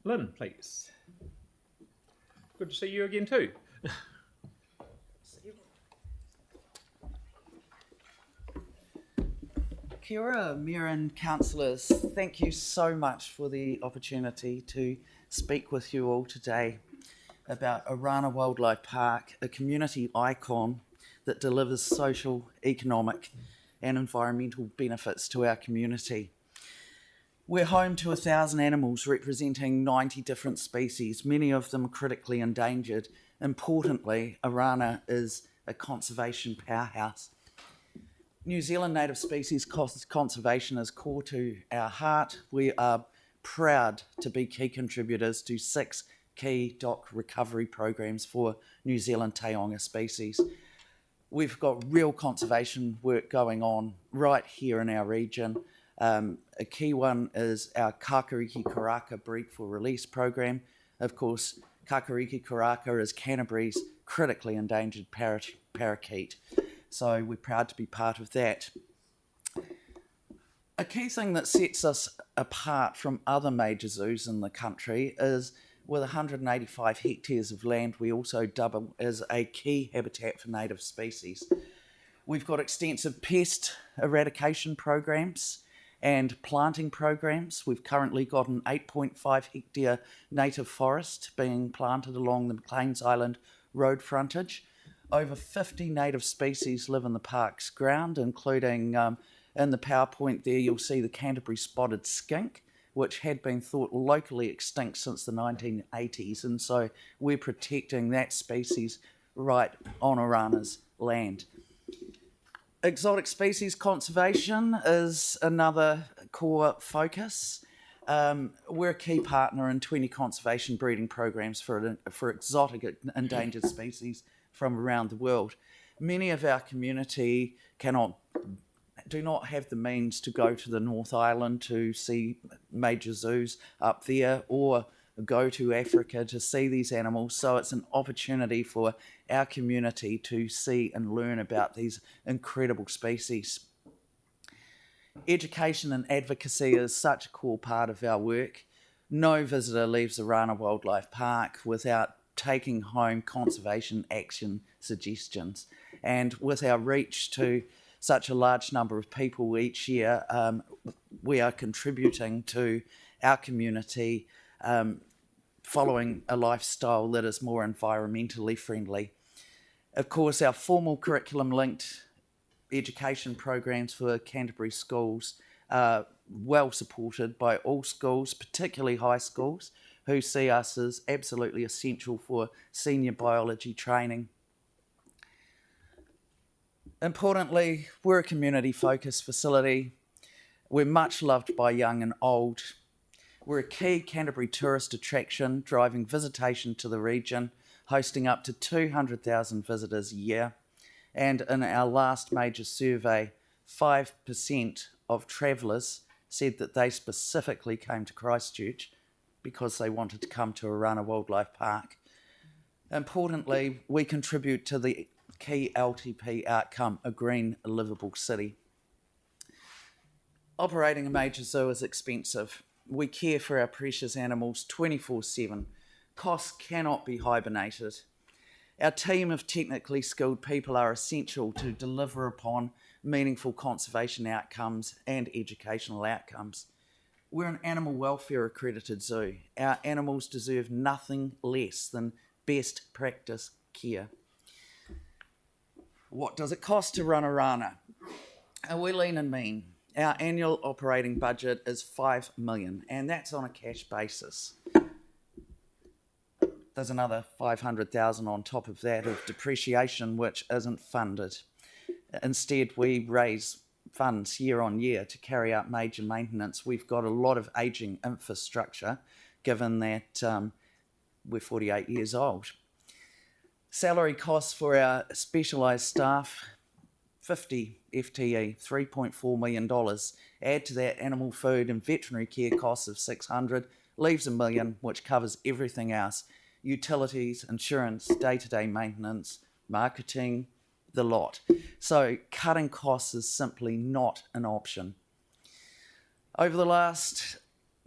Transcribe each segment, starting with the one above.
Lynn, please. Good to see you again too. Kia ora, Mayor and councillors. Thank you so much for the opportunity to speak with you all today about Orana Wildlife Park, a community icon that delivers social, economic and environmental benefits to our community. We're home to 1,000 animals representing 90 different species, many of them critically endangered. Importantly, Orana is a conservation powerhouse. New Zealand native species conservation is core to our heart. We are proud to be key contributors to 6 key dock recovery programs for New Zealand taonga species. We've got real conservation work going on right here in our region. A key one is our Kakariki Karaka Breed for Release program. Of course, Kakariki Karaka is Canterbury's critically endangered parakeet. So we're proud to be part of that. A key thing that sets us apart from other major zoos in the country is with 185 hectares of land, we also double as a key habitat for native species. We've got extensive pest eradication programs and planting programs. We've currently got an 8.5 hectare native forest being planted along the McLean's Island road frontage. Over 50 native species live in the park's ground, including in the PowerPoint there you'll see the Canterbury spotted skink, which had been thought locally extinct since the 1980s, and so we're protecting that species right on Orana's land. Exotic species conservation is another core focus. We're a key partner in 20 conservation breeding programs for exotic endangered species from around the world. Many of our community do not have the means to go to the North Island to see major zoos up there or go to Africa to see these animals, so it's an opportunity for our community to see and learn about these incredible species. Education and advocacy is such a core part of our work. No visitor leaves Orana Wildlife Park without taking home conservation action suggestions, and with our reach to such a large number of people each year, we are contributing to our community following a lifestyle that is more environmentally friendly. Of course, our formal curriculum linked education programs for Canterbury schools are well supported by all schools, particularly high schools, who see us as absolutely essential for senior biology training. Importantly, we're a community-focused facility. We're much loved by young and old. We're a key Canterbury tourist attraction, driving visitation to the region, hosting up to 200,000 visitors a year. And in our last major survey, 5% of travellers said that they specifically came to Christchurch because they wanted to come to Orana Wildlife Park. Importantly, we contribute to the key LTP outcome, a green, livable city. Operating a major zoo is expensive. We care for our precious animals 24/7. Costs cannot be hibernated. Our team of technically skilled people are essential to deliver upon meaningful conservation outcomes and educational outcomes. We're an animal welfare accredited zoo. Our animals deserve nothing less than best practice care. What does it cost to run Orana? We're lean and mean. Our annual operating budget is $5 million, and that's on a cash basis. There's another $500,000 on top of that of depreciation, which isn't funded. Instead, we raise funds year on year to carry out major maintenance. We've got a lot of ageing infrastructure, given that we're 48 years old. Salary costs for our specialised staff, 50 FTE, $3.4 million. Add to that animal food and veterinary care costs of $600, leaves $1 million, which covers everything else. Utilities, insurance, day-to-day maintenance, marketing, the lot. So cutting costs is simply not an option. Over the last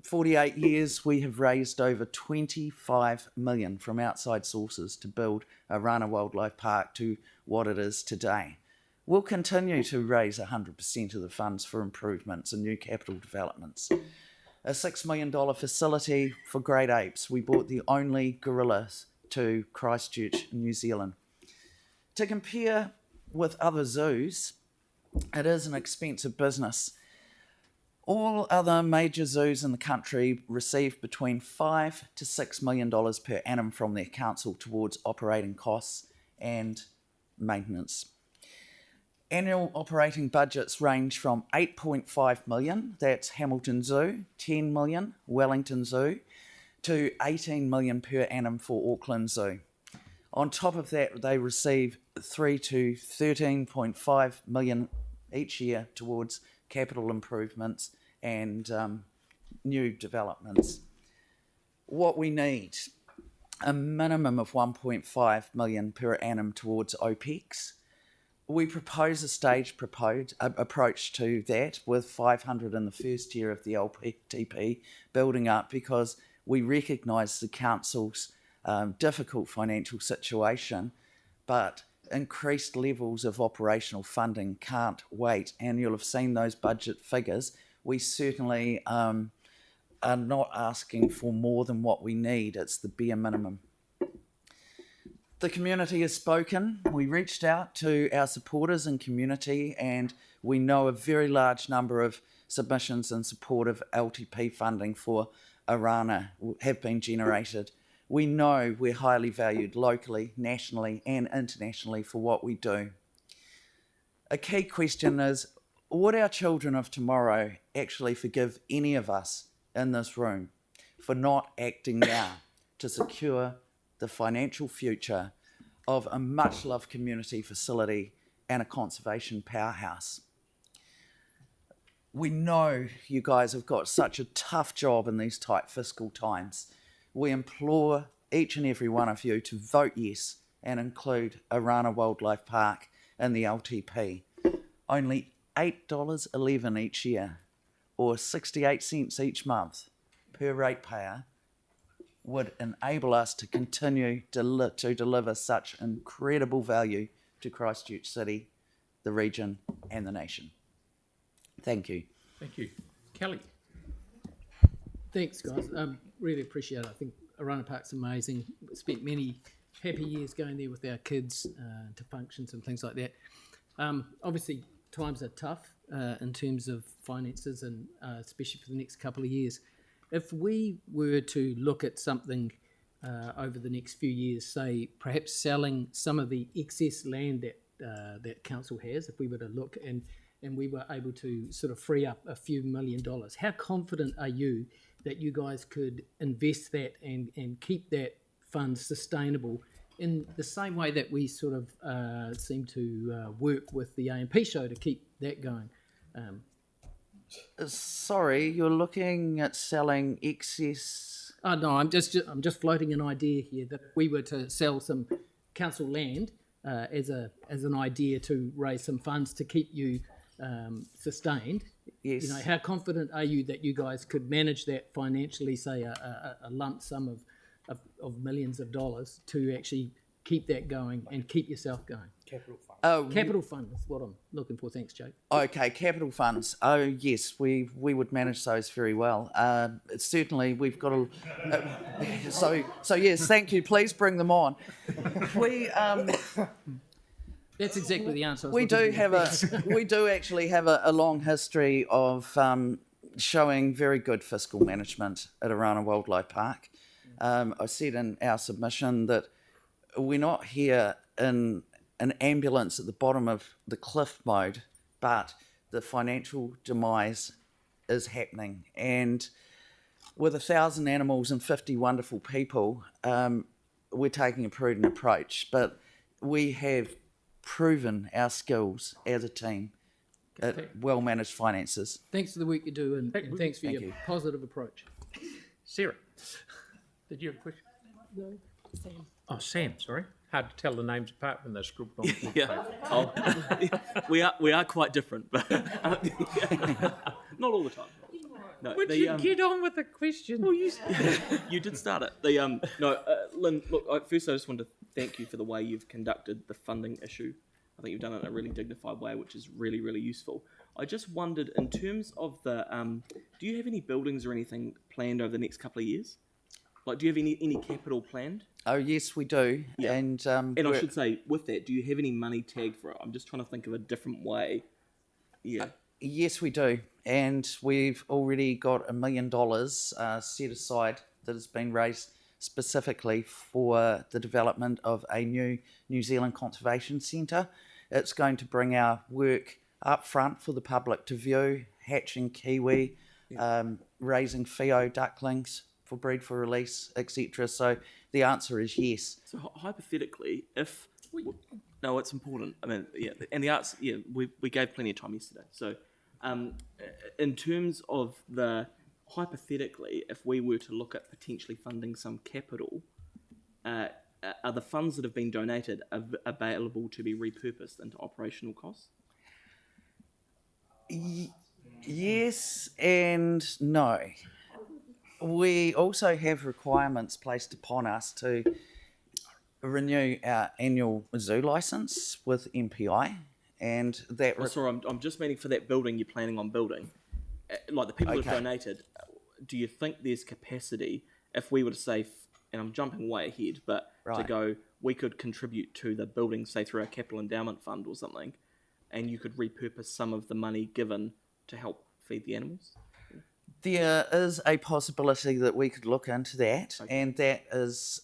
48 years, we have raised over 25 million from outside sources to build Orana Wildlife Park to what it is today. We'll continue to raise 100% of the funds for improvements and new capital developments. A $6 million facility for great apes. We brought the only gorillas to Christchurch, New Zealand. To compare with other zoos, it is an expensive business. All other major zoos in the country receive between $5 to $6 million per annum from their council towards operating costs and maintenance. Annual operating budgets range from 8.5 million, that's Hamilton Zoo, 10 million, Wellington Zoo, to 18 million per annum for Auckland Zoo. On top of that, they receive 3 to 13.5 million each year towards capital improvements and new developments. What we need, a minimum of 1.5 million per annum towards OPEX. We propose a staged approach to that with 500 in the first year of the LPTP building up, because we recognise the council's difficult financial situation, but increased levels of operational funding can't wait, and you'll have seen those budget figures. We certainly are not asking for more than what we need. It's the bare minimum. The community has spoken. We reached out to our supporters and community, and we know a very large number of submissions in support of LTP funding for Orana have been generated. We know we're highly valued locally, nationally and internationally for what we do. A key question is, would our children of tomorrow actually forgive any of us in this room for not acting now to secure the financial future of a much-loved community facility and a conservation powerhouse? We know you guys have got such a tough job in these tight fiscal times. We implore each and every one of you to vote yes and include Orana Wildlife Park in the LTP. Only $8.11 each year, or 68 cents each month per ratepayer, would enable us to continue to deliver such incredible value to Christchurch City, the region and the nation. Thank you. Thank you. Kelly. Thanks, guys. Really appreciate it. I think Orana Park's amazing. Spent many happy years going there with our kids to functions and things like that. Obviously, times are tough in terms of finances, and especially for the next couple of years. If we were to look at something over the next few years, say perhaps selling some of the excess land that council has, if we were to look and we were able to sort of free up a few $1 million, how confident are you that you guys could invest that and keep that fund sustainable in the same way that we sort of seem to work with the AMP show to keep that going? Sorry, you're looking at selling excess... Oh, no, I'm just floating an idea here that we were to sell some council land as an idea to raise some funds to keep you sustained. Yes. You know, how confident are you that you guys could manage that financially, say a lump sum of millions of dollars to actually keep that going and keep yourself going? Capital fund. Capital fund is what I'm looking for. Thanks, Jake. Okay, capital funds. Oh, yes, we would manage those very well. Certainly, we've got a... so yes, thank you. Please bring them on. That's exactly the answer. We do actually have a long history of showing very good fiscal management at Orana Wildlife Park. I said in our submission that we're not here in an ambulance at the bottom of the cliff mode, but the financial demise is happening. And with 1,000 animals and 50 wonderful people, we're taking a prudent approach. But we have proven our skills as a team at well-managed finances. Thanks for the work you do, and thanks for your positive approach. Sarah, did you have a question? No, Sam. Oh, Sam, sorry. Hard to tell the names apart when they're scribbled on the piece of Yeah, we are quite different, but not all the time. No, Would you get on with the question? Well, you did start it. Lynn, look, first I just want to thank you for the way you've conducted the funding issue. I think you've done it in a really dignified way, which is really, really useful. I just wondered, in terms of the, do you have any buildings or anything planned over the next couple of years? Like, do you have any capital planned? Oh yes, we do. Yeah. And And I should say, with that, do you have any money tagged for it? I'm just trying to think of a different way. Yeah. yes, we do. And we've already got $1 million set aside that has been raised specifically for the development of a new New Zealand Conservation Centre. It's going to bring our work up front for the public to view, hatching kiwi, raising Fio ducklings for breed for release, etc. So the answer is yes. So hypothetically, if no, it's important. I mean, yeah, and the arts, yeah, we gave plenty of time yesterday. So, in terms of the hypothetically, if we were to look at potentially funding some capital, are the funds that have been donated available to be repurposed into operational costs? Yes and no. We also have requirements placed upon us to renew our annual zoo licence with MPI, and that. Sorry, I'm just meaning for that building you're planning on building. Like the people who've Okay. donated, do you think there's capacity if we were to say, and I'm jumping way ahead, but to Right. go, we could contribute to the building, say through our capital endowment fund or something, and you could repurpose some of the money given to help feed the animals? There is a possibility that we could look into that, and that is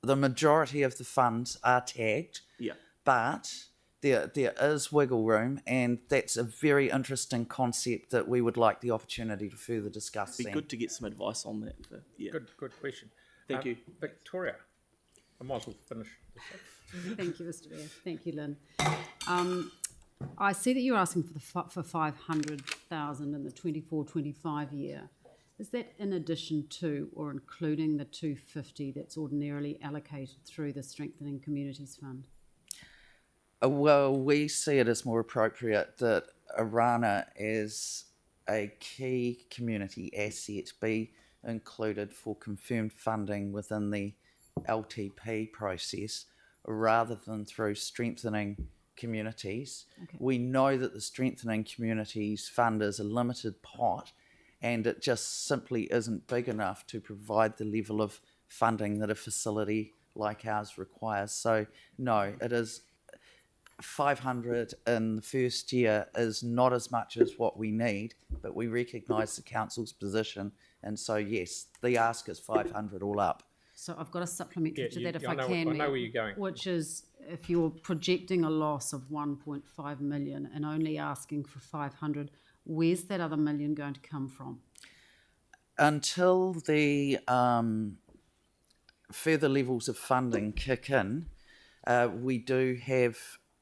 the majority of the funds are tagged, Yeah. but there is wiggle room, and that's a very interesting concept that we would like the opportunity to further discuss. It'd be then. good to get some advice on that. Yeah. Good question. Thank you. Victoria. I might as well finish this up. Thank you, Mr. Mayor. Thank you, Lynn. I see that you're asking for 500,000 in the 24-25 year. Is that in addition to or including the 250 that's ordinarily allocated through the Strengthening Communities Fund? Well, we see it as more appropriate that Orana as a key community asset be included for confirmed funding within the LTP process rather than through strengthening communities. Okay. We know that the Strengthening Communities Fund is a limited pot and it just simply isn't big enough to provide the level of funding that a facility like ours requires. So no, it is 500 in the first year is not as much as what we need, but we recognise the council's position, and so yes, the ask is 500 all up. So I've got a supplementary to that if I know, can, I know Mayor, where you're going. which is if you're projecting a loss of 1.5 million and only asking for 500, where's that other million going to come from? Until the further levels of funding kick in, we do have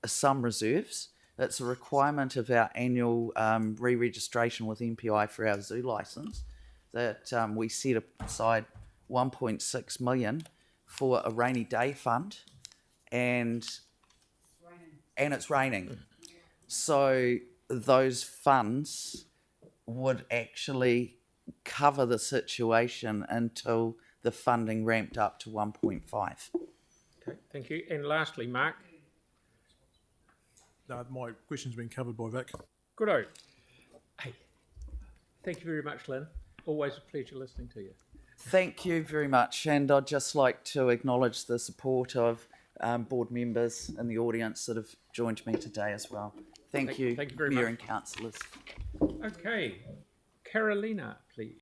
some reserves. It's a requirement of our annual re-registration with MPI for our zoo licence that we set aside 1.6 million for a rainy day fund, and it's raining. So those funds would actually cover the situation until the funding ramped up to 1.5. Okay, thank you. And lastly, Mark. No, my question's been covered by Vic. Goodo. Hey, thank you very much, Lynn. Always a pleasure listening to you. Thank you very much, and I'd just like to acknowledge the support of board members in the audience that have joined me today as well. Thank you very Mayor much. and councillors. Okay, Carolina, please.